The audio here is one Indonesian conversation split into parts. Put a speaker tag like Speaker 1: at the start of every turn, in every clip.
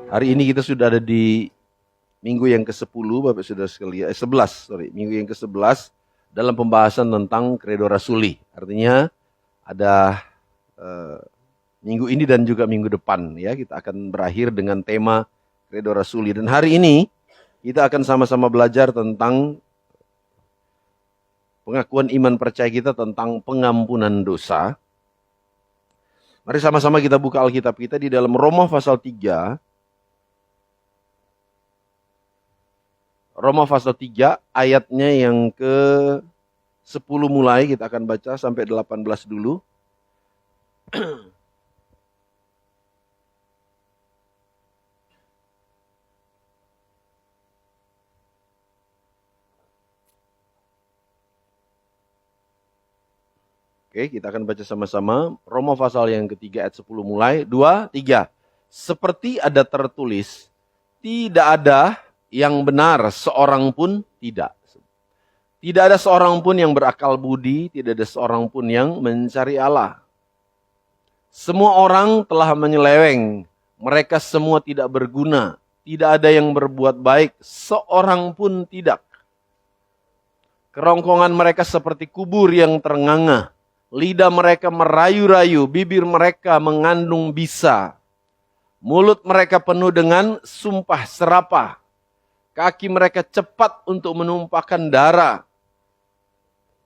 Speaker 1: Hari ini kita sudah ada di minggu yang ke-10, Bapak Saudara sekalian, 11, minggu yang ke-11 dalam pembahasan tentang Credo Rasuli. Artinya ada minggu ini dan juga minggu depan ya, kita akan berakhir dengan tema Credo Rasuli. Dan hari ini kita akan sama-sama belajar tentang pengakuan iman percaya kita tentang pengampunan dosa. Mari sama-sama kita buka Alkitab kita di dalam Roma pasal 3. Roma pasal 3 ayatnya yang ke-10 mulai, kita akan baca sampai 18 dulu. Oke, kita akan baca sama-sama. Roma pasal yang ketiga ayat 10 mulai. 2, 3. Seperti ada tertulis, tidak ada yang benar seorang pun tidak. Tidak ada seorang pun yang berakal budi, tidak ada seorang pun yang mencari Allah. Semua orang telah menyeleweng, mereka semua tidak berguna. Tidak ada yang berbuat baik, seorang pun tidak. Kerongkongan mereka seperti kubur yang ternganga. Lidah mereka merayu-rayu, bibir mereka mengandung bisa. Mulut mereka penuh dengan sumpah serapah. Kaki mereka cepat untuk menumpahkan darah.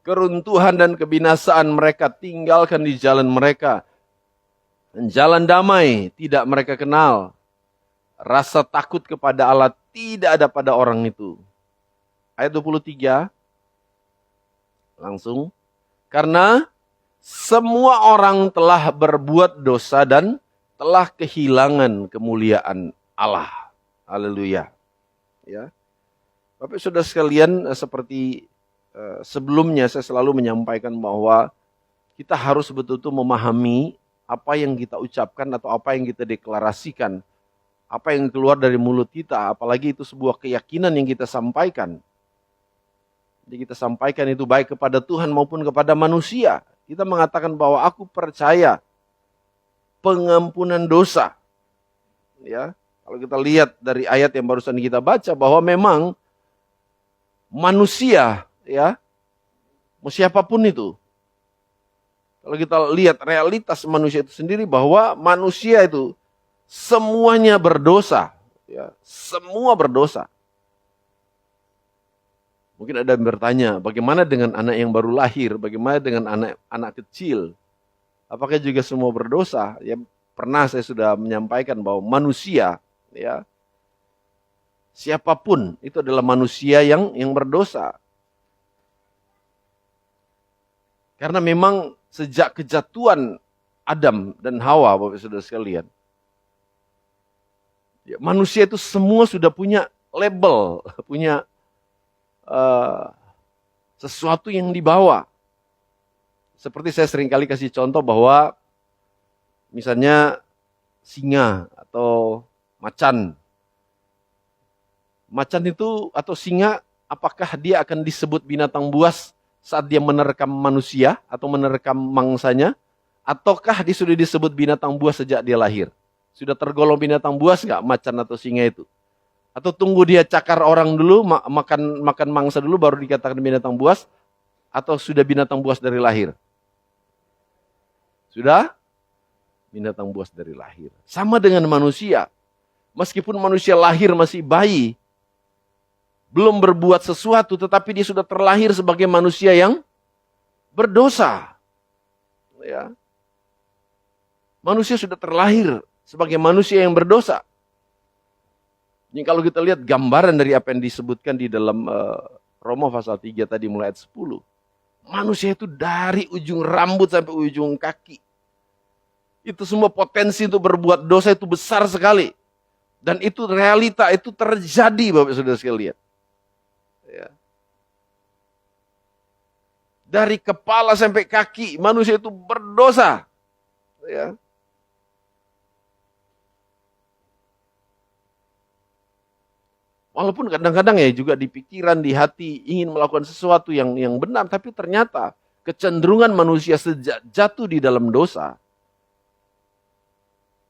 Speaker 1: Keruntuhan dan kebinasaan mereka tinggalkan di jalan mereka. Dan jalan damai tidak mereka kenal. Rasa takut kepada Allah tidak ada pada orang itu. Ayat 23. Langsung. Karena semua orang telah berbuat dosa dan telah kehilangan kemuliaan Allah. Haleluya. Ya. Bapak Saudara sekalian, seperti sebelumnya saya selalu menyampaikan bahwa kita harus betul-betul memahami apa yang kita ucapkan atau apa yang kita deklarasikan. Apa yang keluar dari mulut kita, apalagi itu sebuah keyakinan yang kita sampaikan. Jadi kita sampaikan itu baik kepada Tuhan maupun kepada manusia. Kita mengatakan bahwa aku percaya pengampunan dosa. Ya, kalau kita lihat dari ayat yang barusan kita baca bahwa memang manusia, ya, mau siapapun itu. Kalau kita lihat realitas manusia itu sendiri bahwa manusia itu semuanya berdosa, ya, semua berdosa. Mungkin ada yang bertanya, bagaimana dengan anak yang baru lahir? Bagaimana dengan anak kecil? Apakah juga semua berdosa? Ya, pernah saya sudah menyampaikan bahwa manusia, ya, siapapun itu adalah manusia yang berdosa. Karena memang sejak kejatuhan Adam dan Hawa, Bapak Saudara sekalian, ya, manusia itu semua sudah punya label, punya sesuatu yang dibawa. Seperti saya sering kali kasih contoh bahwa misalnya singa atau macan. Macan itu atau singa, apakah dia akan disebut binatang buas saat dia menerkam manusia atau menerkam mangsanya? Ataukah dia sudah disebut binatang buas sejak dia lahir? Sudah tergolong binatang buas nggak macan atau singa itu? Atau tunggu dia cakar orang dulu, makan mangsa dulu baru dikatakan binatang buas? Atau sudah binatang buas dari lahir? Sudah binatang buas dari lahir. Sama dengan manusia. Meskipun manusia lahir masih bayi, belum berbuat sesuatu, tetapi dia sudah terlahir sebagai manusia yang berdosa. Ya. Manusia sudah terlahir sebagai manusia yang berdosa. Ini kalau kita lihat gambaran dari apa yang disebutkan di dalam Roma pasal 3 tadi mulai ayat 10. Manusia itu dari ujung rambut sampai ujung kaki. Itu semua potensi untuk berbuat dosa itu besar sekali. Dan itu realita, itu terjadi Bapak Saudara sekalian. Ya. Dari kepala sampai kaki manusia itu berdosa. Ya. Walaupun kadang-kadang ya juga di pikiran, di hati ingin melakukan sesuatu yang benar, tapi ternyata kecenderungan manusia sejak jatuh di dalam dosa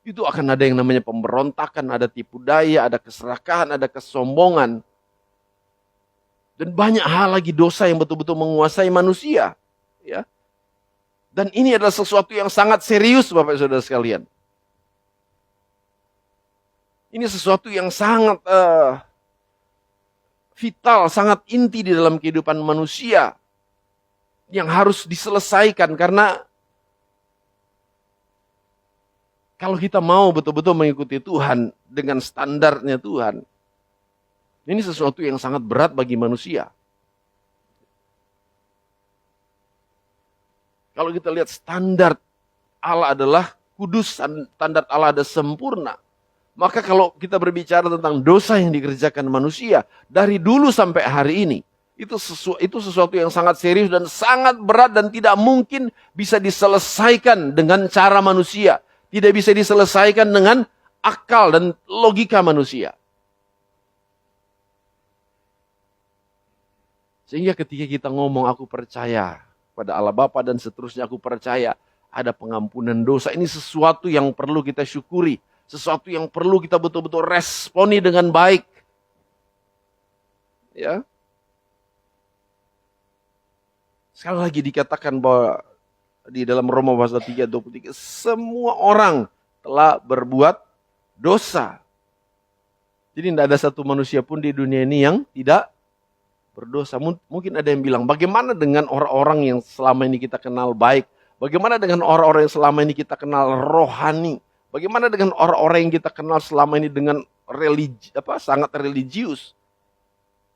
Speaker 1: itu akan ada yang namanya pemberontakan, ada tipu daya, ada keserakahan, ada kesombongan. Dan banyak hal lagi dosa yang betul-betul menguasai manusia. Ya. Dan ini adalah sesuatu yang sangat serius Bapak Saudara sekalian. Ini sesuatu yang sangat vital, sangat inti di dalam kehidupan manusia. Yang harus diselesaikan karena kalau kita mau betul-betul mengikuti Tuhan dengan standarnya Tuhan, ini sesuatu yang sangat berat bagi manusia. Kalau kita lihat standar Allah adalah kudus, standar Allah ada sempurna. Maka kalau kita berbicara tentang dosa yang dikerjakan manusia dari dulu sampai hari ini, itu sesuatu yang sangat serius dan sangat berat dan tidak mungkin bisa diselesaikan dengan cara manusia. Tidak bisa diselesaikan dengan akal dan logika manusia. Sehingga ketika kita ngomong aku percaya pada Allah Bapa dan seterusnya aku percaya ada pengampunan dosa. Ini sesuatu yang perlu kita syukuri. Sesuatu yang perlu kita betul-betul responi dengan baik. Ya. Sekali lagi dikatakan bahwa di dalam Roma pasal 3:23 semua orang telah berbuat dosa. Jadi tidak ada satu manusia pun di dunia ini yang tidak berdosa. Mungkin ada yang bilang, bagaimana dengan orang-orang yang selama ini kita kenal baik? Bagaimana dengan orang-orang yang selama ini kita kenal rohani? Bagaimana dengan orang-orang yang kita kenal selama ini dengan sangat religius?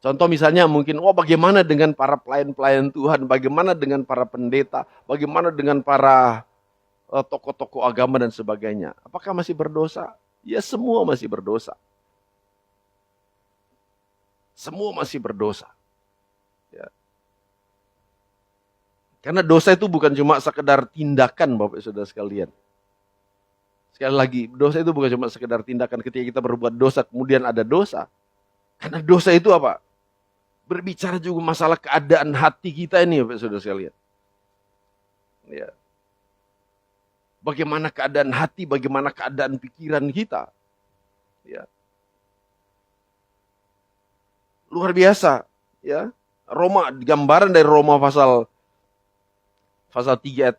Speaker 1: Contoh misalnya mungkin, bagaimana dengan para pelayan-pelayan Tuhan? Bagaimana dengan para pendeta? Bagaimana dengan para tokoh-tokoh agama dan sebagainya? Apakah masih berdosa? Ya semua masih berdosa. Semua masih berdosa. Ya. Karena dosa itu bukan cuma sekedar tindakan Bapak Saudara sekalian. Sekali lagi, dosa itu bukan cuma sekedar tindakan ketika kita berbuat dosa kemudian ada dosa. Karena dosa itu apa? Berbicara juga masalah keadaan hati kita ini Bapak Saudara sekalian. Ya. Bagaimana keadaan hati, bagaimana keadaan pikiran kita. Ya. Luar biasa, ya. Gambaran dari Roma pasal 3 ayat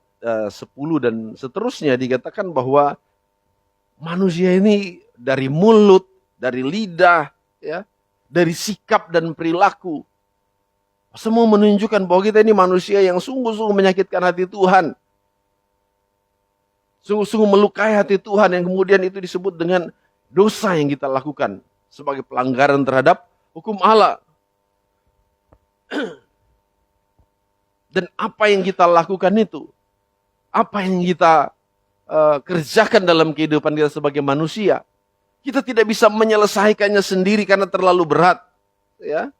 Speaker 1: 10 dan seterusnya dikatakan bahwa manusia ini dari mulut, dari lidah, ya, dari sikap dan perilaku semua menunjukkan bahwa kita ini manusia yang sungguh-sungguh menyakitkan hati Tuhan. Sungguh-sungguh melukai hati Tuhan yang kemudian itu disebut dengan dosa yang kita lakukan sebagai pelanggaran terhadap hukum Allah. Dan apa yang kita lakukan itu, apa yang kita kerjakan dalam kehidupan kita sebagai manusia, kita tidak bisa menyelesaikannya sendiri karena terlalu berat. Ya.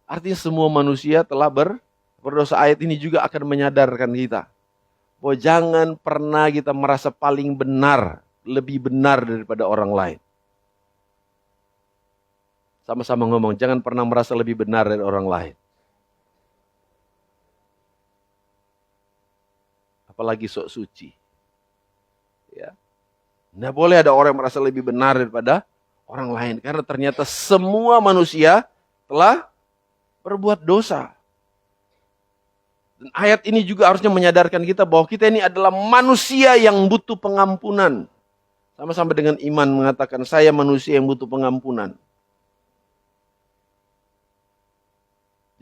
Speaker 1: Artinya semua manusia telah berdosa. Ayat ini juga akan menyadarkan kita bahwa jangan pernah kita merasa paling benar, lebih benar daripada orang lain. Sama-sama ngomong, jangan pernah merasa lebih benar dari orang lain. Apalagi sok suci. Ya. Nggak boleh ada orang yang merasa lebih benar daripada orang lain. Karena ternyata semua manusia telah berbuat dosa. Dan ayat ini juga harusnya menyadarkan kita bahwa kita ini adalah manusia yang butuh pengampunan. Sama-sama dengan iman mengatakan, saya manusia yang butuh pengampunan.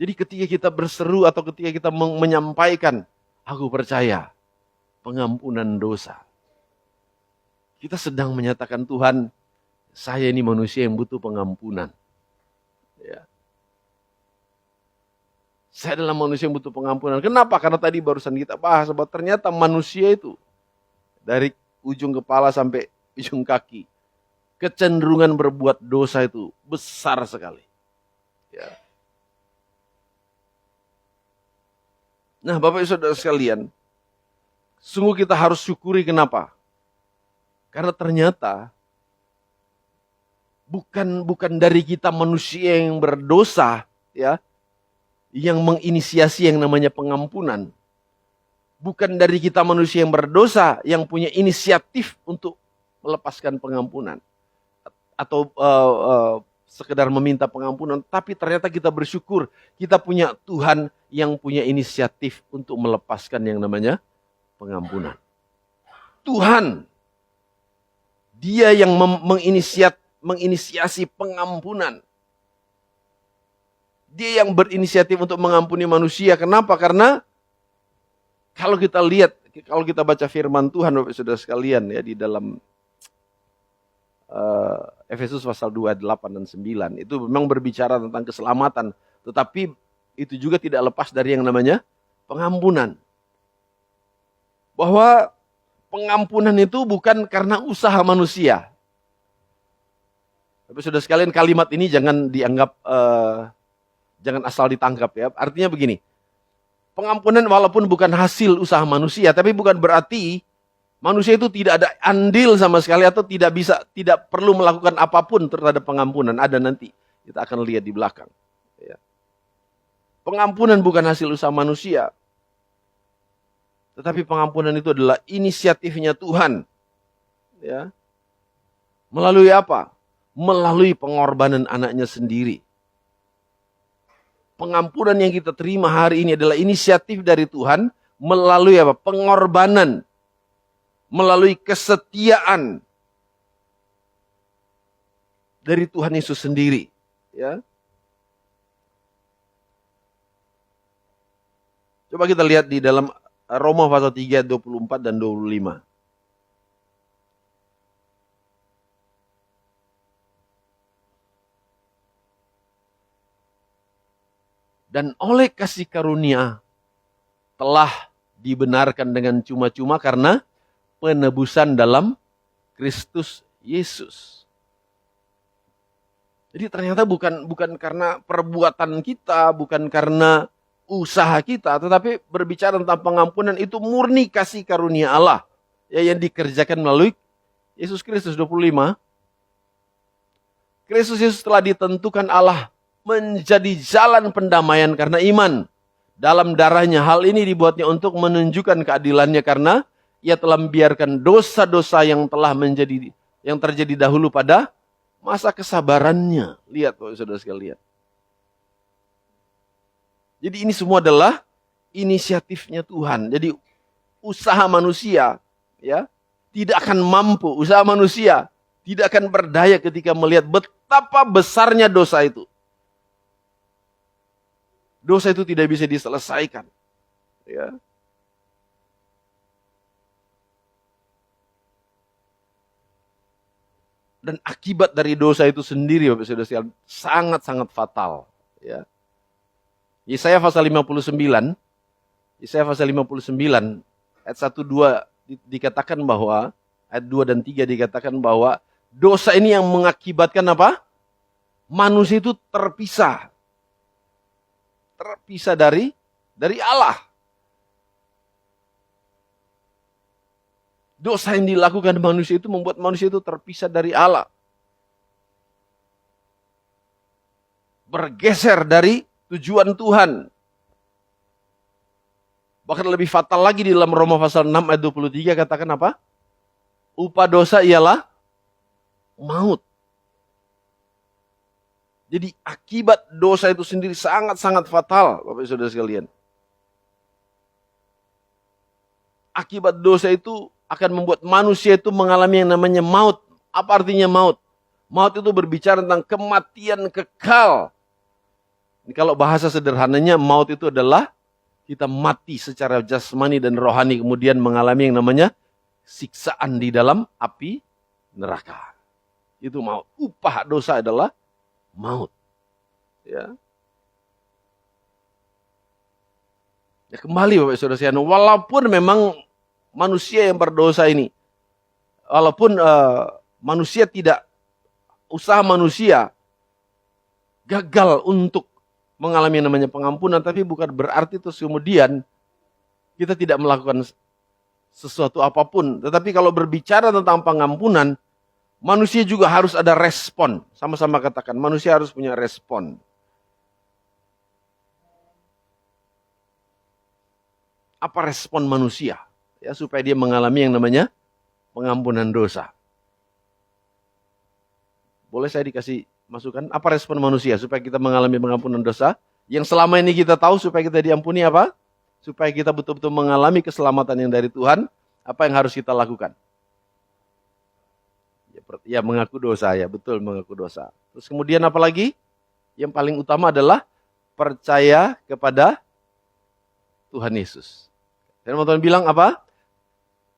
Speaker 1: Jadi ketika kita berseru atau ketika kita menyampaikan, aku percaya pengampunan dosa. Kita sedang menyatakan Tuhan, saya ini manusia yang butuh pengampunan. Ya. Saya adalah manusia yang butuh pengampunan. Kenapa? Karena tadi barusan kita bahas bahwa ternyata manusia itu dari ujung kepala sampai ujung kaki, kecenderungan berbuat dosa itu besar sekali. Ya. Nah, Bapak Ibu Saudara sekalian, sungguh kita harus syukuri kenapa? Karena ternyata bukan dari kita manusia yang berdosa, ya, yang menginisiasi yang namanya pengampunan. Bukan dari kita manusia yang berdosa yang punya inisiatif untuk melepaskan pengampunan. Atau sekedar meminta pengampunan. Tapi ternyata kita bersyukur kita punya Tuhan yang punya inisiatif untuk melepaskan yang namanya pengampunan. Tuhan, Dia yang menginisiasi pengampunan. Dia yang berinisiatif untuk mengampuni manusia. Kenapa? Karena kalau kita lihat, kalau kita baca firman Tuhan, Bapak Saudara sekalian, ya, di dalam Efesus pasal 2, 8 dan 9, itu memang berbicara tentang keselamatan. Tetapi itu juga tidak lepas dari yang namanya pengampunan. Bahwa pengampunan itu bukan karena usaha manusia. Bapak Saudara sekalian, kalimat ini jangan dianggap jangan asal ditangkap, ya. Artinya begini, pengampunan walaupun bukan hasil usaha manusia, tapi bukan berarti manusia itu tidak ada andil sama sekali atau tidak perlu melakukan apapun terhadap pengampunan. Ada nanti, kita akan lihat di belakang. Ya. Pengampunan bukan hasil usaha manusia, tetapi pengampunan itu adalah inisiatifnya Tuhan. Ya. Melalui apa? Melalui pengorbanan anaknya sendiri. Pengampunan yang kita terima hari ini adalah inisiatif dari Tuhan melalui apa? Pengorbanan, melalui kesetiaan dari Tuhan Yesus sendiri. Ya. Coba kita lihat di dalam Roma pasal 3, 24 dan 25. Dan oleh kasih karunia telah dibenarkan dengan cuma-cuma karena penebusan dalam Kristus Yesus. Jadi ternyata bukan karena perbuatan kita, bukan karena usaha kita, tetapi berbicara tentang pengampunan itu murni kasih karunia Allah, ya, yang dikerjakan melalui Yesus Kristus. 25. Kristus Yesus telah ditentukan Allah menjadi jalan pendamaian karena iman dalam darahnya. Hal ini dibuatnya untuk menunjukkan keadilannya karena Ia telah membiarkan dosa-dosa yang terjadi dahulu pada masa kesabarannya. Lihat, saudara sekalian. Jadi ini semua adalah inisiatifnya Tuhan. Jadi usaha manusia, ya, tidak akan mampu. Usaha manusia tidak akan berdaya ketika melihat betapa besarnya dosa itu. Dosa itu tidak bisa diselesaikan. Ya. Dan akibat dari dosa itu sendiri, Bapak Saudara sekalian, sangat-sangat fatal. Ya. Yesaya pasal 59, ayat 1-2 dikatakan bahwa, ayat 2 dan 3 dikatakan bahwa dosa ini yang mengakibatkan apa? Manusia itu terpisah dari Allah. Dosa yang dilakukan manusia itu membuat manusia itu terpisah dari Allah. Bergeser dari tujuan Tuhan. Bahkan lebih fatal lagi di dalam Roma pasal 6 ayat 23 katakan apa? Upah dosa ialah maut. Jadi akibat dosa itu sendiri sangat-sangat fatal, Bapak Saudara sekalian. Akibat dosa itu akan membuat manusia itu mengalami yang namanya maut. Apa artinya maut? Maut itu berbicara tentang kematian kekal. Ini kalau bahasa sederhananya, maut itu adalah kita mati secara jasmani dan rohani, kemudian mengalami yang namanya siksaan di dalam api neraka. Itu maut. Upah dosa adalah maut. Ya. Ya, kembali Bapak Saudara sekalian, walaupun memang manusia yang berdosa ini, walaupun manusia tidak, usaha manusia gagal untuk mengalami yang namanya pengampunan, tapi bukan berarti terus kemudian kita tidak melakukan sesuatu apapun. Tetapi kalau berbicara tentang pengampunan, manusia juga harus ada respon. Sama-sama katakan, manusia harus punya respon. Apa respon manusia ya supaya dia mengalami yang namanya pengampunan dosa? Boleh saya dikasih masukan? Apa respon manusia supaya kita mengalami pengampunan dosa? Yang selama ini kita tahu supaya kita diampuni apa? Supaya kita betul-betul mengalami keselamatan yang dari Tuhan, apa yang harus kita lakukan? Ya mengaku dosa, ya betul mengaku dosa. Terus kemudian apa lagi? Yang paling utama adalah percaya kepada Tuhan Yesus. Dan teman-teman bilang apa?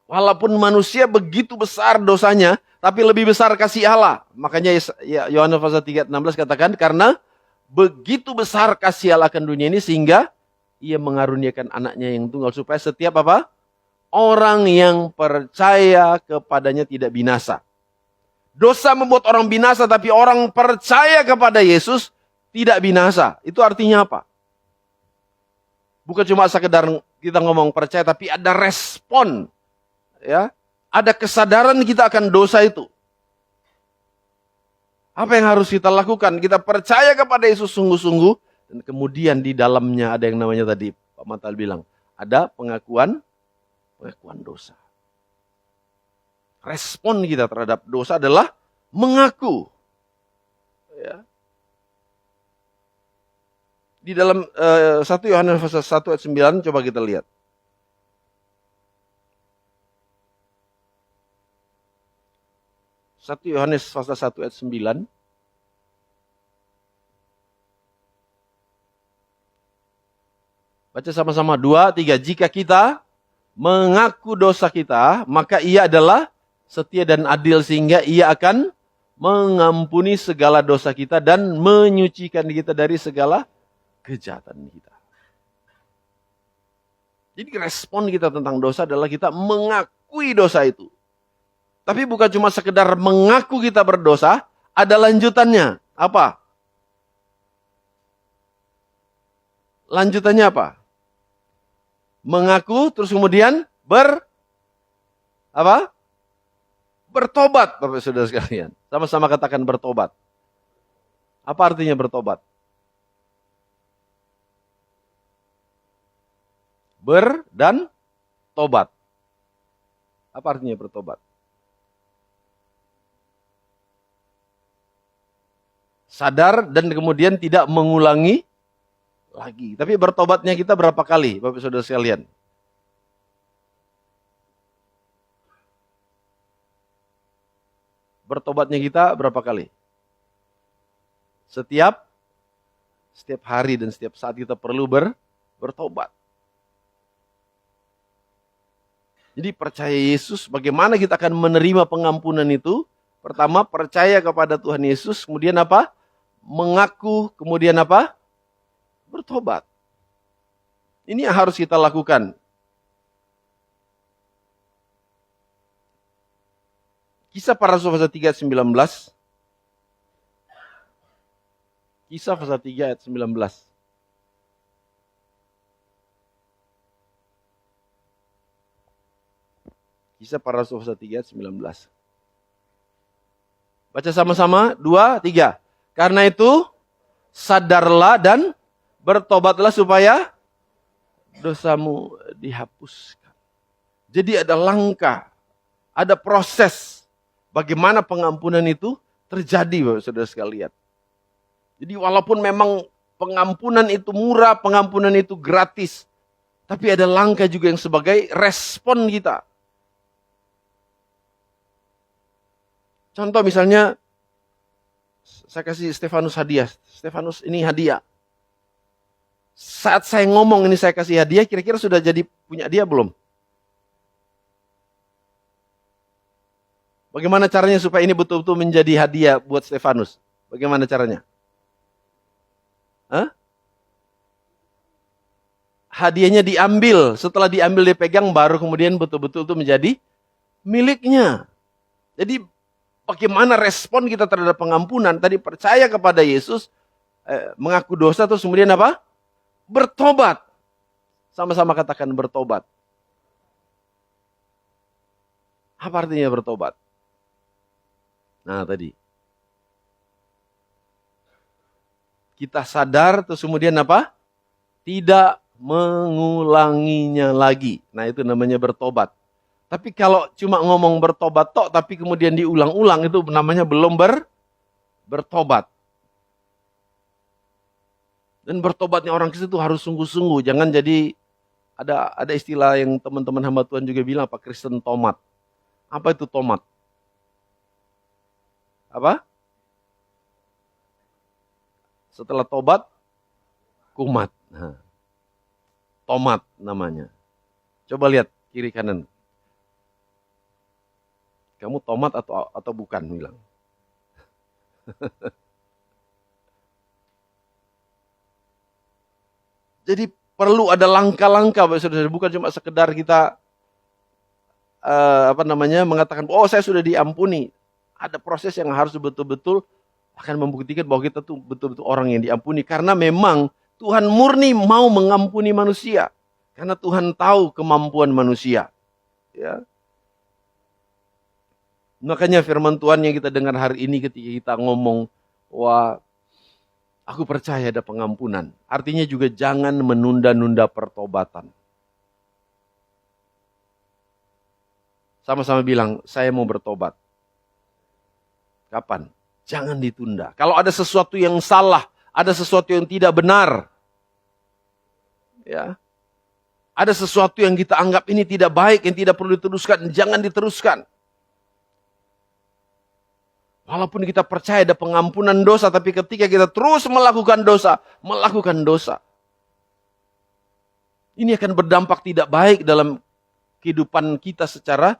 Speaker 1: Walaupun manusia begitu besar dosanya, tapi lebih besar kasih Allah. Makanya Yohanes pasal 3:16 katakan, karena begitu besar kasih Allah akan dunia ini sehingga ia mengaruniakan anaknya yang tunggal supaya setiap apa? Orang yang percaya kepadanya tidak binasa. Dosa membuat orang binasa, tapi orang percaya kepada Yesus tidak binasa. Itu artinya apa? Bukan cuma sekedar kita ngomong percaya, tapi ada respon. Ya, ada kesadaran kita akan dosa itu. Apa yang harus kita lakukan? Kita percaya kepada Yesus sungguh-sungguh, dan kemudian di dalamnya ada yang namanya tadi Pak Matal bilang, ada pengakuan dosa. Respon kita terhadap dosa adalah mengaku. Ya. Di dalam 1 Yohanes pasal 1 ayat 9 coba kita lihat. 1 Yohanes pasal 1 ayat 9. Baca sama-sama 2, 3. Jika kita mengaku dosa kita, maka ia adalah setia dan adil sehingga ia akan mengampuni segala dosa kita dan menyucikan kita dari segala kejahatan kita. Jadi respon kita tentang dosa adalah kita mengakui dosa itu. Tapi bukan cuma sekedar mengaku kita berdosa, ada lanjutannya. Apa? Lanjutannya apa? Mengaku terus kemudian bertobat, Bapak Saudara sekalian. Sama-sama katakan bertobat. Apa artinya bertobat? Dan tobat. Apa artinya bertobat? Sadar dan kemudian tidak mengulangi lagi. Tapi bertobatnya kita berapa kali, Bapak Saudara sekalian? Bertobatnya kita berapa kali? Setiap hari dan setiap saat kita perlu bertobat. Jadi percaya Yesus, bagaimana kita akan menerima pengampunan itu? Pertama, percaya kepada Tuhan Yesus, kemudian apa? Mengaku, kemudian apa? Bertobat. Ini yang harus kita lakukan. Kisah para Rasul pasal 3 ayat 19. Kisah pasal 3 ayat 19. Kisah para Rasul pasal 3 ayat 19. Baca sama-sama, 2, 3. Karena itu, sadarlah dan bertobatlah supaya dosamu dihapuskan. Jadi ada langkah, ada proses bagaimana pengampunan itu terjadi, Bapak Saudara sekalian. Jadi walaupun memang pengampunan itu murah, pengampunan itu gratis, tapi ada langkah juga yang sebagai respon kita. Contoh misalnya, saya kasih Stefanus hadiah. Stefanus ini hadiah. Saat saya ngomong ini saya kasih hadiah, kira-kira sudah jadi punya dia belum? Bagaimana caranya supaya ini betul-betul menjadi hadiah buat Stefanus? Bagaimana caranya? Hadiahnya diambil, setelah diambil dipegang, baru kemudian betul-betul itu menjadi miliknya. Jadi bagaimana respon kita terhadap pengampunan? Tadi percaya kepada Yesus, mengaku dosa, terus kemudian apa? Bertobat. Sama-sama katakan bertobat. Apa artinya bertobat? Nah tadi. Kita sadar, terus kemudian apa? Tidak mengulanginya lagi. Nah, itu namanya bertobat. Tapi kalau cuma ngomong bertobat tok, tapi kemudian diulang-ulang, itu namanya belum bertobat. Dan bertobatnya orang Kristen itu harus sungguh-sungguh. Jangan jadi, ada istilah yang teman-teman hamba Tuhan juga bilang, apa, Kristen tomat. Apa itu tomat? Apa? Setelah tobat, kumat. Nah, tomat namanya. Coba lihat kiri kanan. Kamu tomat atau bukan, bilang. Jadi perlu ada langkah-langkah, saudara. Bukan cuma sekedar kita mengatakan, oh saya sudah diampuni. Ada proses yang harus betul-betul akan membuktikan bahwa kita tuh betul-betul orang yang diampuni. Karena memang Tuhan murni mau mengampuni manusia. Karena Tuhan tahu kemampuan manusia. Ya. Makanya firman Tuhan yang kita dengar hari ini ketika kita ngomong, wah, aku percaya ada pengampunan. Artinya juga jangan menunda-nunda pertobatan. Sama-sama bilang, saya mau bertobat. Kapan? Jangan ditunda. Kalau ada sesuatu yang salah, ada sesuatu yang tidak benar, ya, ada sesuatu yang kita anggap ini tidak baik, yang tidak perlu diteruskan, jangan diteruskan. Walaupun kita percaya ada pengampunan dosa, tapi ketika kita terus melakukan dosa, ini akan berdampak tidak baik dalam kehidupan kita secara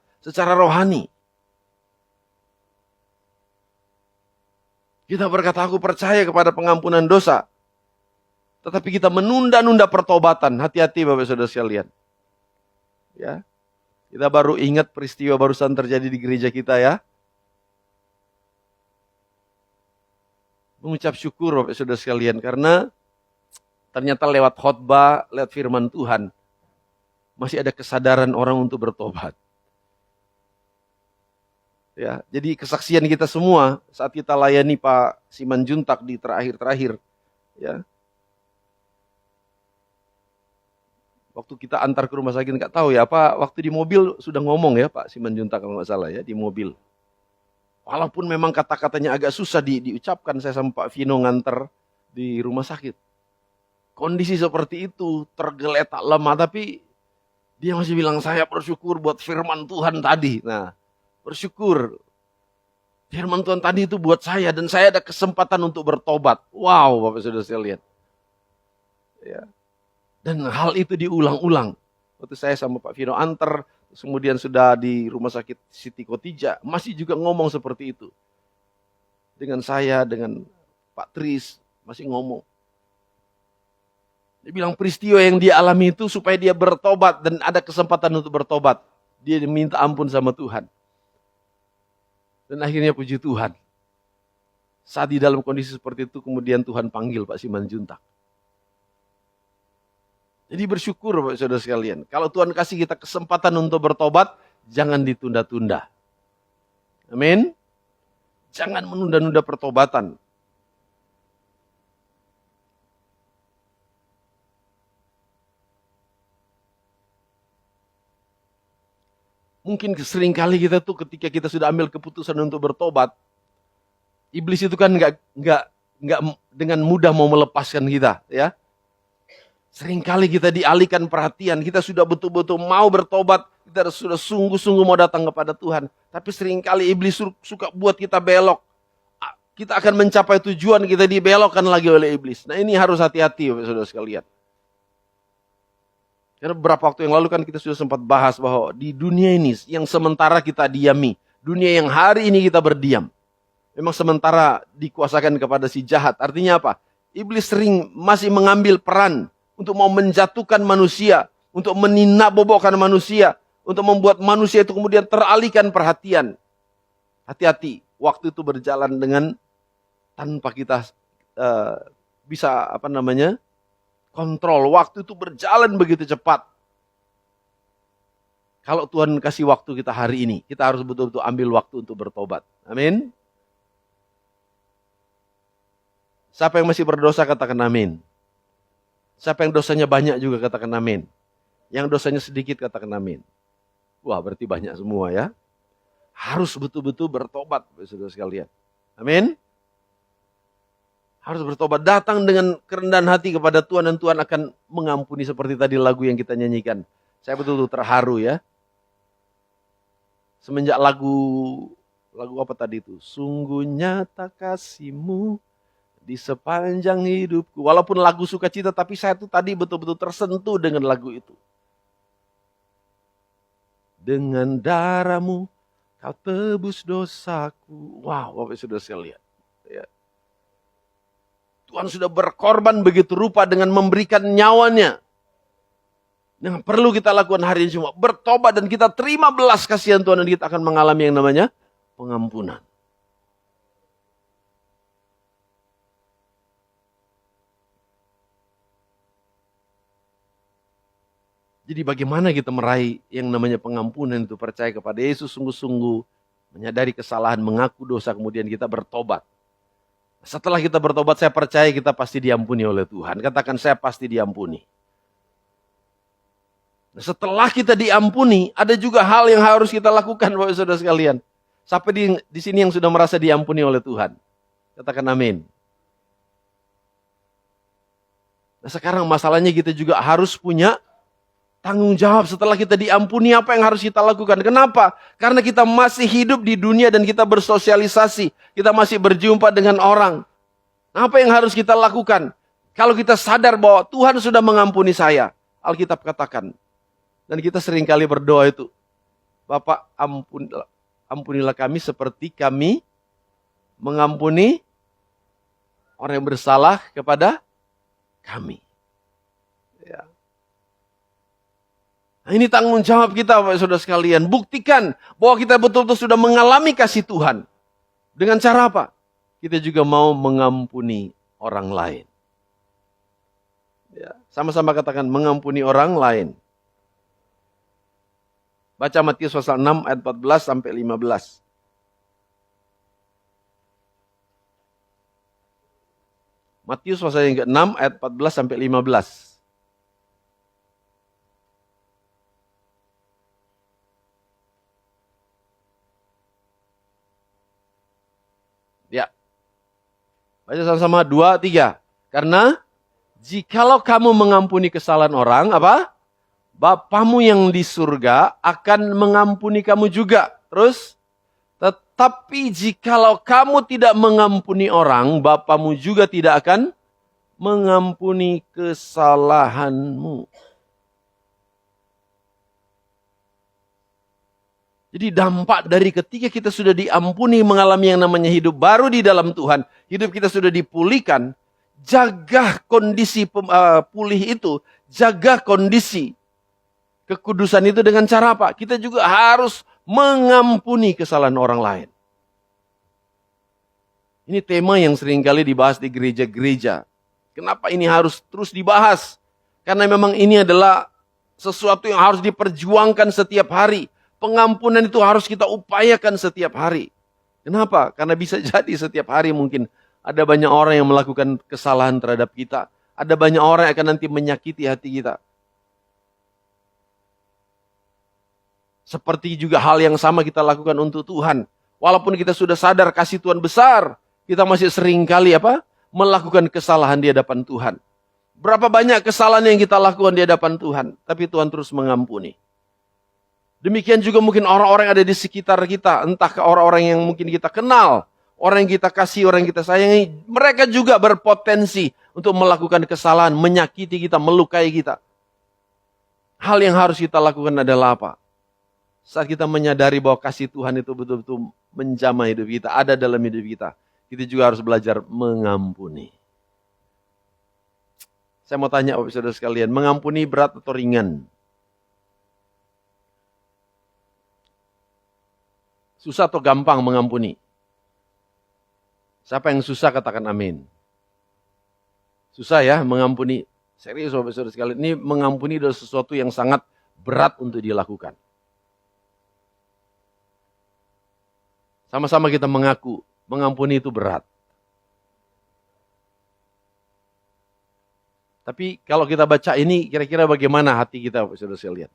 Speaker 1: rohani. Kita berkata, aku percaya kepada pengampunan dosa. Tetapi kita menunda-nunda pertobatan. Hati-hati Bapak Saudara sekalian. Ya. Kita baru ingat peristiwa barusan terjadi di gereja kita, ya. Mengucap syukur Bapak Saudara sekalian. Karena ternyata lewat khotbah, lewat firman Tuhan, masih ada kesadaran orang untuk bertobat. Ya, jadi kesaksian kita semua saat kita layani Pak Simanjuntak di terakhir-terakhir, ya. Waktu kita antar ke rumah sakit, nggak tahu ya apa, waktu di mobil sudah ngomong ya Pak Simanjuntak kalau nggak salah ya, di mobil. Walaupun memang kata-katanya agak susah diucapkan, saya sama Pak Vino nganter di rumah sakit. Kondisi seperti itu, tergeletak lemah, tapi dia masih bilang, saya bersyukur buat firman Tuhan tadi. Nah, bersyukur. Firman Tuhan tadi itu buat saya, dan saya ada kesempatan untuk bertobat. Wow, Bapak Saudara sekalian. Ya. Dan hal itu diulang-ulang. Waktu saya sama Pak Vino antar, kemudian sudah di rumah sakit Siti Khotijah, masih juga ngomong seperti itu. Dengan saya, dengan Pak Tris, masih ngomong. Dia bilang peristiwa yang dia alami itu supaya dia bertobat dan ada kesempatan untuk bertobat. Dia minta ampun sama Tuhan. Dan akhirnya puji Tuhan. Saat di dalam kondisi seperti itu kemudian Tuhan panggil Pak Simanjuntak. Jadi bersyukur Bapak Saudara sekalian. Kalau Tuhan kasih kita kesempatan untuk bertobat, jangan ditunda-tunda. Amin. Jangan menunda-nunda pertobatan. Mungkin seringkali kita tuh ketika kita sudah ambil keputusan untuk bertobat, iblis itu kan nggak dengan mudah mau melepaskan kita, ya. Seringkali kita dialihkan perhatian, kita sudah betul-betul mau bertobat, kita sudah sungguh-sungguh mau datang kepada Tuhan, tapi seringkali iblis suka buat kita belok. Kita akan mencapai tujuan, kita dibelokkan lagi oleh iblis. Nah, ini harus hati-hati Bapak Saudara sekalian. Karena beberapa waktu yang lalu kan kita sudah sempat bahas bahwa di dunia ini yang sementara kita diami, dunia yang hari ini kita berdiam, memang sementara dikuasakan kepada si jahat. Artinya apa? Iblis sering masih mengambil peran untuk mau menjatuhkan manusia, untuk meninabobokkan manusia, untuk membuat manusia itu kemudian teralihkan perhatian. Hati-hati, waktu itu berjalan dengan tanpa kita bisa kontrol. Waktu itu berjalan begitu cepat. Kalau Tuhan kasih waktu kita hari ini, kita harus betul-betul ambil waktu untuk bertobat. Amin. Siapa yang masih berdosa katakan amin. Siapa yang dosanya banyak juga katakan amin. Yang dosanya sedikit katakan amin. Wah, berarti banyak semua ya. Harus betul-betul bertobat, saudara sekalian. Amin. Harus bertobat, datang dengan kerendahan hati kepada Tuhan dan Tuhan akan mengampuni seperti tadi lagu yang kita nyanyikan. Saya betul-betul terharu ya. Semenjak lagu apa tadi itu? Sungguh nyata kasih-Mu di sepanjang hidupku. Walaupun lagu sukacita, tapi saya tuh tadi betul-betul tersentuh dengan lagu itu. Dengan darah-Mu Kau tebus dosaku. Wow, Bapak sudah sekalian. Ya. Tuhan sudah berkorban begitu rupa dengan memberikan nyawanya. Yang perlu kita lakukan hari ini cuma bertobat dan kita terima belas kasihan Tuhan dan kita akan mengalami yang namanya pengampunan. Jadi bagaimana kita meraih yang namanya pengampunan itu, percaya kepada Yesus sungguh-sungguh, menyadari kesalahan, mengaku dosa, kemudian kita bertobat. Setelah kita bertobat, saya percaya kita pasti diampuni oleh Tuhan. Katakan, saya pasti diampuni. Nah, setelah kita diampuni, ada juga hal yang harus kita lakukan, Bapak Saudara sekalian. Sampai di sini yang sudah merasa diampuni oleh Tuhan. Katakan amin. Nah, sekarang masalahnya kita juga harus punya tanggung jawab setelah kita diampuni, apa yang harus kita lakukan? Kenapa? Karena kita masih hidup di dunia dan kita bersosialisasi. Kita masih berjumpa dengan orang. Apa yang harus kita lakukan? Kalau kita sadar bahwa Tuhan sudah mengampuni saya. Alkitab katakan. Dan kita seringkali berdoa itu. Bapak ampunilah kami seperti kami mengampuni orang yang bersalah kepada kami. Ya. Nah, ini tanggung jawab kita, Bapak Saudara sekalian. Buktikan bahwa kita betul-betul sudah mengalami kasih Tuhan. Dengan cara apa? Kita juga mau mengampuni orang lain. Ya, sama-sama katakan mengampuni orang lain. Baca Matius pasal 6 ayat 14 sampai 15. Matius pasal yang ke-6 ayat 14 sampai 15. Ya. Baca sama-sama 2, 3. Karena jikalau kamu mengampuni kesalahan orang, apa? Bapamu yang di surga akan mengampuni kamu juga. Terus, tetapi jikalau kamu tidak mengampuni orang, Bapamu juga tidak akan mengampuni kesalahanmu. Jadi dampak dari ketika kita sudah diampuni, mengalami yang namanya hidup baru di dalam Tuhan, hidup kita sudah dipulihkan, jaga kondisi pulih itu, jaga kondisi kekudusan itu dengan cara apa? Kita juga harus mengampuni kesalahan orang lain. Ini tema yang seringkali dibahas di gereja-gereja. Kenapa ini harus terus dibahas? Karena memang ini adalah sesuatu yang harus diperjuangkan setiap hari. Pengampunan itu harus kita upayakan setiap hari. Kenapa? Karena bisa jadi setiap hari mungkin ada banyak orang yang melakukan kesalahan terhadap kita. Ada banyak orang yang akan nanti menyakiti hati kita. Seperti juga hal yang sama kita lakukan untuk Tuhan. Walaupun kita sudah sadar kasih Tuhan besar, kita masih seringkali melakukan kesalahan di hadapan Tuhan. Berapa banyak kesalahan yang kita lakukan di hadapan Tuhan, tapi Tuhan terus mengampuni. Demikian juga mungkin orang-orang yang ada di sekitar kita, entah ke orang-orang yang mungkin kita kenal, orang yang kita kasih, orang yang kita sayangi, mereka juga berpotensi untuk melakukan kesalahan, menyakiti kita, melukai kita. Hal yang harus kita lakukan adalah apa? Saat kita menyadari bahwa kasih Tuhan itu betul-betul menjamah hidup kita, ada dalam hidup kita, kita juga harus belajar mengampuni. Saya mau tanya Bapak Saudara sekalian, mengampuni berat atau ringan? Susah atau gampang mengampuni? Siapa yang susah katakan amin. Susah ya mengampuni. Serius Bapak Saudara sekalian, ini mengampuni adalah sesuatu yang sangat berat untuk dilakukan. Sama-sama kita mengaku, mengampuni itu berat. Tapi kalau kita baca ini, kira-kira bagaimana hati kita, saudara sekalian?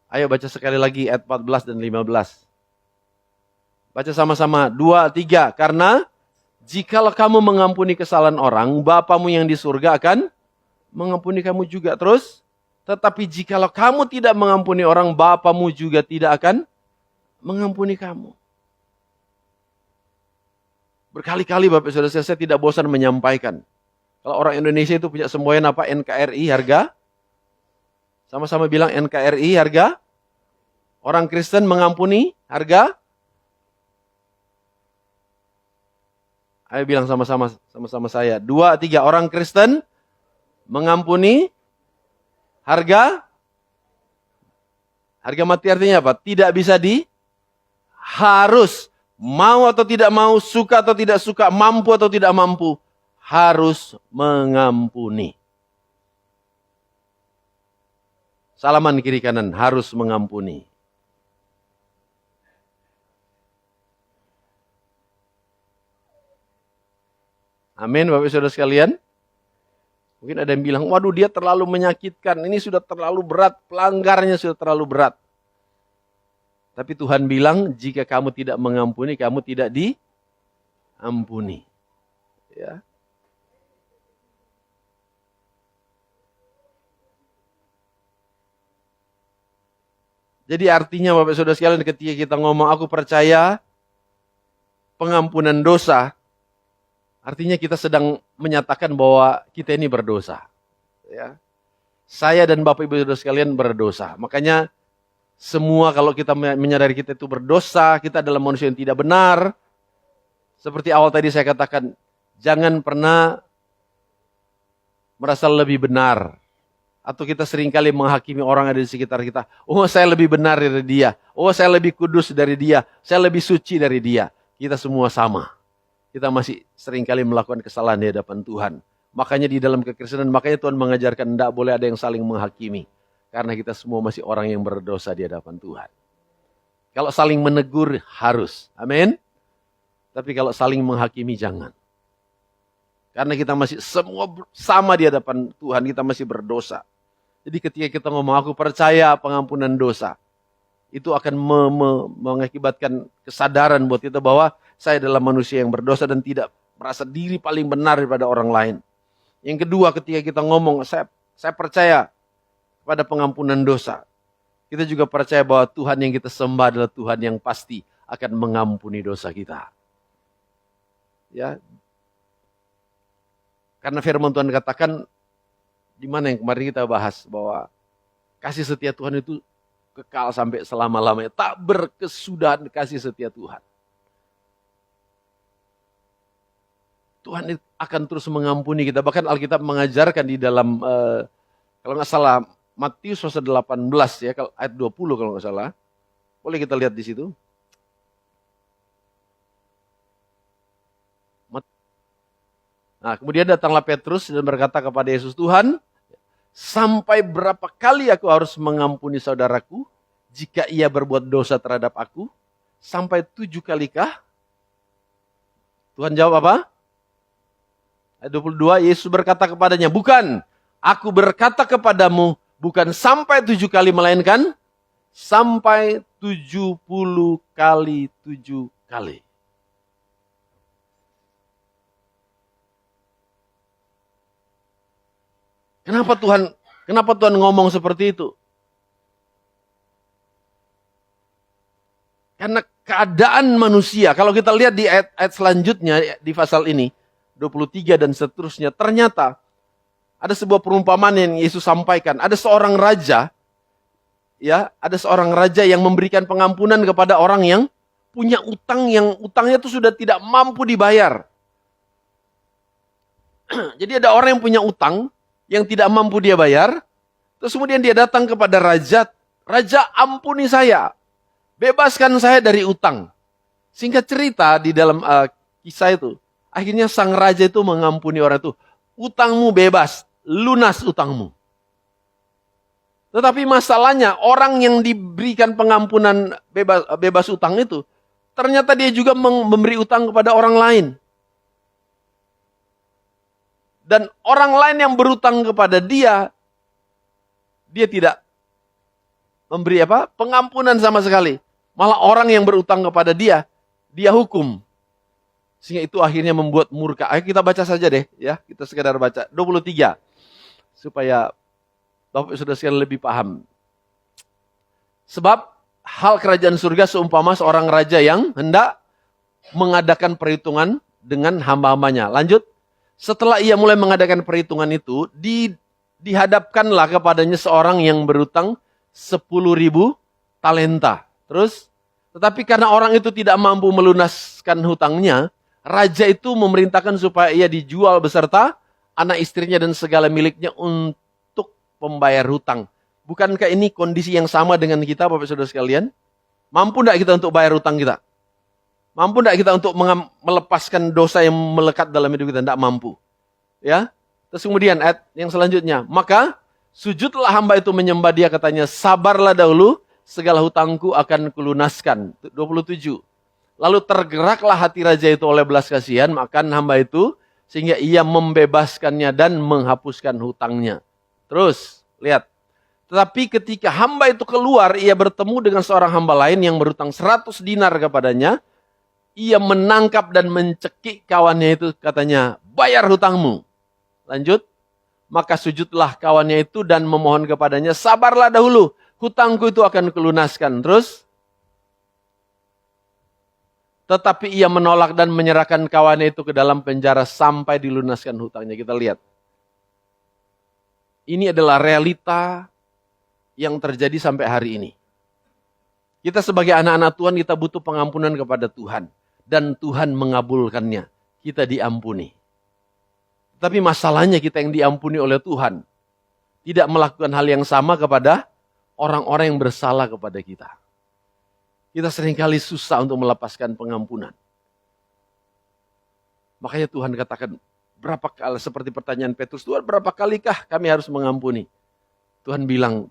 Speaker 1: Ayo baca sekali lagi ayat 14 dan 15. Baca sama-sama, 2, 3. Karena jikalau kamu mengampuni kesalahan orang, Bapamu yang di surga akan mengampuni kamu juga. Terus, tetapi jikalau kamu tidak mengampuni orang, Bapamu juga tidak akan mengampuni kamu. Berkali-kali Bapak Saudara saya tidak bosan menyampaikan. Kalau orang Indonesia itu punya semboyan apa? NKRI harga. Sama-sama bilang NKRI harga. Orang Kristen mengampuni harga. Ayo bilang sama-sama saya. 2, 3. Orang Kristen mengampuni harga. Harga mati artinya apa? Tidak bisa harus. Mau atau tidak mau, suka atau tidak suka, mampu atau tidak mampu, harus mengampuni. Salaman kiri kanan, harus mengampuni. Amin, Bapak Saudara sekalian. Mungkin ada yang bilang, waduh dia terlalu menyakitkan, ini sudah terlalu berat, pelanggarnya sudah terlalu berat. Tapi Tuhan bilang, jika kamu tidak mengampuni, kamu tidak diampuni. Ya. Jadi artinya Bapak Saudara sekalian, ketika kita ngomong, aku percaya pengampunan dosa, artinya kita sedang menyatakan bahwa kita ini berdosa. Ya. Saya dan Bapak Ibu Saudara sekalian berdosa. Makanya semua kalau kita menyadari kita itu berdosa, kita adalah manusia yang tidak benar. Seperti awal tadi saya katakan, jangan pernah merasa lebih benar. Atau kita seringkali menghakimi orang ada di sekitar kita. Oh saya lebih benar dari dia. Oh saya lebih kudus dari dia. Saya lebih suci dari dia. Kita semua sama. Kita masih seringkali melakukan kesalahan di hadapan Tuhan. Makanya di dalam kekristenan, makanya Tuhan mengajarkan tidak boleh ada yang saling menghakimi. Karena kita semua masih orang yang berdosa di hadapan Tuhan. Kalau saling menegur harus. Amin. Tapi kalau saling menghakimi jangan. Karena kita masih semua sama di hadapan Tuhan. Kita masih berdosa. Jadi ketika kita ngomong aku percaya pengampunan dosa. Itu akan mengakibatkan kesadaran buat kita bahwa saya adalah manusia yang berdosa dan tidak merasa diri paling benar daripada orang lain. Yang kedua ketika kita ngomong saya percaya pada pengampunan dosa. Kita juga percaya bahwa Tuhan yang kita sembah adalah Tuhan yang pasti akan mengampuni dosa kita. Ya. Karena firman Tuhan katakan, di mana yang kemarin kita bahas, bahwa kasih setia Tuhan itu kekal sampai selama-lamanya. Tak berkesudahan kasih setia Tuhan. Tuhan akan terus mengampuni kita. Bahkan Alkitab mengajarkan di dalam, kalau nggak salah, Matius pasal 18 ya, ayat 20 kalau nggak salah. Boleh kita lihat di situ. Nah, kemudian datanglah Petrus dan berkata kepada Yesus, Tuhan, sampai berapa kali aku harus mengampuni saudaraku jika ia berbuat dosa terhadap aku? Sampai 7 kalikah? Tuhan jawab apa? Ayat 22, Yesus berkata kepadanya, bukan, aku berkata kepadamu, bukan sampai 7 kali, melainkan sampai 70 kali 7 kali. Kenapa Tuhan ngomong seperti itu? Karena keadaan manusia, kalau kita lihat di ayat selanjutnya di pasal ini, 23 dan seterusnya, ternyata ada sebuah perumpamaan yang Yesus sampaikan. Ada seorang raja, ya, ada seorang raja yang memberikan pengampunan kepada orang yang punya utang yang utangnya itu sudah tidak mampu dibayar. Jadi ada orang yang punya utang yang tidak mampu dia bayar, terus kemudian dia datang kepada raja, Raja ampuni saya, bebaskan saya dari utang. Singkat cerita di dalam kisah itu, akhirnya sang raja itu mengampuni orang itu. Utangmu bebas, lunas utangmu. Tetapi masalahnya orang yang diberikan pengampunan bebas utang itu, ternyata dia juga memberi utang kepada orang lain. Dan orang lain yang berutang kepada dia tidak memberi pengampunan sama sekali. Malah orang yang berutang kepada dia hukum. Sehingga itu akhirnya membuat murka. Ayo kita baca saja deh, ya. Kita sekedar baca 23 supaya Bapak sudah sekalian lebih paham. Sebab hal kerajaan surga seumpama seorang raja yang hendak mengadakan perhitungan dengan hamba-hambanya. Lanjut. Setelah ia mulai mengadakan perhitungan itu, dihadapkanlah kepadanya seorang yang berutang 10.000 talenta. Terus, tetapi karena orang itu tidak mampu melunaskan hutangnya, raja itu memerintahkan supaya ia dijual beserta anak istrinya dan segala miliknya untuk pembayar hutang. Bukankah ini kondisi yang sama dengan kita, Bapak Saudara sekalian? Mampu tidak kita untuk bayar hutang kita? Mampu tidak kita untuk melepaskan dosa yang melekat dalam hidup kita? Tidak mampu. Ya. Terus kemudian ayat yang selanjutnya. Maka sujudlah hamba itu menyembah dia, katanya, sabarlah dahulu, segala hutangku akan kulunaskan. 27. Lalu tergeraklah hati raja itu oleh belas kasihan akan hamba itu, sehingga ia membebaskannya dan menghapuskan hutangnya. Terus, lihat. Tetapi ketika hamba itu keluar, ia bertemu dengan seorang hamba lain yang berhutang 100 dinar kepadanya. Ia menangkap dan mencekik kawannya itu, katanya, bayar hutangmu. Lanjut. Maka sujudlah kawannya itu dan memohon kepadanya, sabarlah dahulu, hutangku itu akan kulunaskan. Terus, tetapi ia menolak dan menyerahkan kawannya itu ke dalam penjara sampai dilunaskan hutangnya. Kita lihat. Ini adalah realita yang terjadi sampai hari ini. Kita sebagai anak-anak Tuhan, kita butuh pengampunan kepada Tuhan. Dan Tuhan mengabulkannya. Kita diampuni. Tapi masalahnya kita yang diampuni oleh Tuhan tidak melakukan hal yang sama kepada orang-orang yang bersalah kepada kita. Kita seringkali susah untuk melepaskan pengampunan. Makanya Tuhan katakan, berapa kali, seperti pertanyaan Petrus, Tuhan berapa kalikah kami harus mengampuni? Tuhan bilang,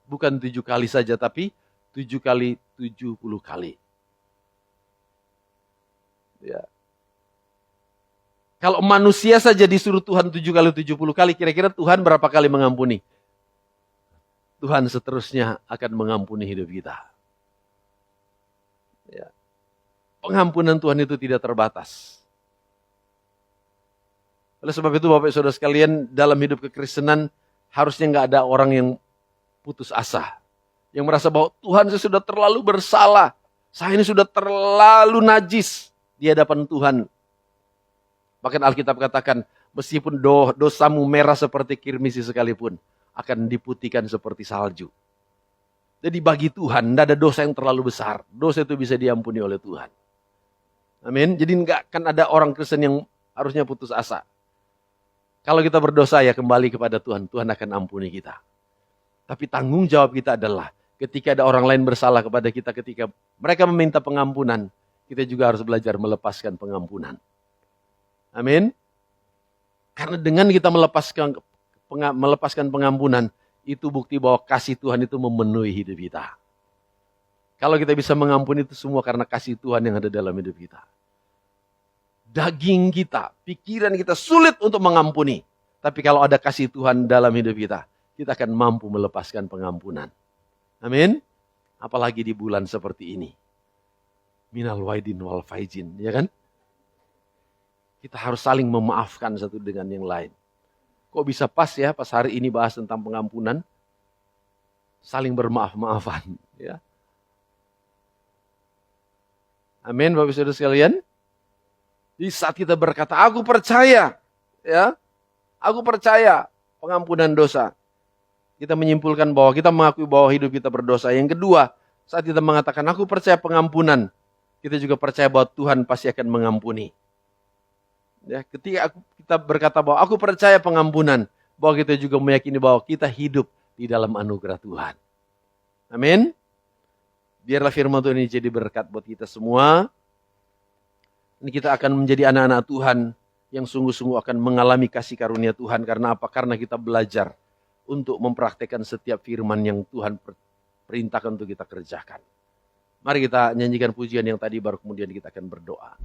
Speaker 1: bukan 7 kali saja, tapi 7 kali 70 kali. Ya. Kalau manusia saja disuruh Tuhan 7 kali 70 kali, kira-kira Tuhan berapa kali mengampuni? Tuhan seterusnya akan mengampuni hidup kita. Ya. Pengampunan Tuhan itu tidak terbatas. Oleh sebab itu Bapak Saudara sekalian, dalam hidup kekristenan harusnya nggak ada orang yang putus asa. Yang merasa bahwa Tuhan saya sudah terlalu bersalah. Saya ini sudah terlalu najis di hadapan Tuhan. Bahkan Alkitab katakan, meskipun dosamu merah seperti kirmisi sekalipun, akan diputihkan seperti salju. Jadi bagi Tuhan, tidak ada dosa yang terlalu besar. Dosa itu bisa diampuni oleh Tuhan. Amin. Jadi nggak akan ada orang Kristen yang harusnya putus asa. Kalau kita berdosa ya kembali kepada Tuhan, Tuhan akan ampuni kita. Tapi tanggung jawab kita adalah, ketika ada orang lain bersalah kepada kita, ketika mereka meminta pengampunan, kita juga harus belajar melepaskan pengampunan. Amin. Karena dengan kita melepaskan pengampunan, itu bukti bahwa kasih Tuhan itu memenuhi hidup kita. Kalau kita bisa mengampuni itu semua karena kasih Tuhan yang ada dalam hidup kita. Daging kita, pikiran kita sulit untuk mengampuni. Tapi kalau ada kasih Tuhan dalam hidup kita, kita akan mampu melepaskan pengampunan. Amin. Apalagi di bulan seperti ini. Minal waidin wal faizin, ya kan? Kita harus saling memaafkan satu dengan yang lain. Kok bisa pas ya, pas hari ini bahas tentang pengampunan? Saling bermaaf-maafan, ya. Amin, Bapak Saudara sekalian. Di saat kita berkata, aku percaya, ya, aku percaya pengampunan dosa. Kita menyimpulkan bahwa kita mengakui bahwa hidup kita berdosa. Yang kedua, saat kita mengatakan, aku percaya pengampunan, kita juga percaya bahwa Tuhan pasti akan mengampuni. Ya, ketika kita berkata bahwa aku percaya pengampunan, bahwa kita juga meyakini bahwa kita hidup di dalam anugerah Tuhan. Amin. Biarlah firman Tuhan ini jadi berkat buat kita semua. Ini kita akan menjadi anak-anak Tuhan yang sungguh-sungguh akan mengalami kasih karunia Tuhan. Karena apa? Karena kita belajar untuk mempraktekkan setiap firman yang Tuhan perintahkan untuk kita kerjakan. Mari kita nyanyikan pujian yang tadi, baru kemudian kita akan berdoa.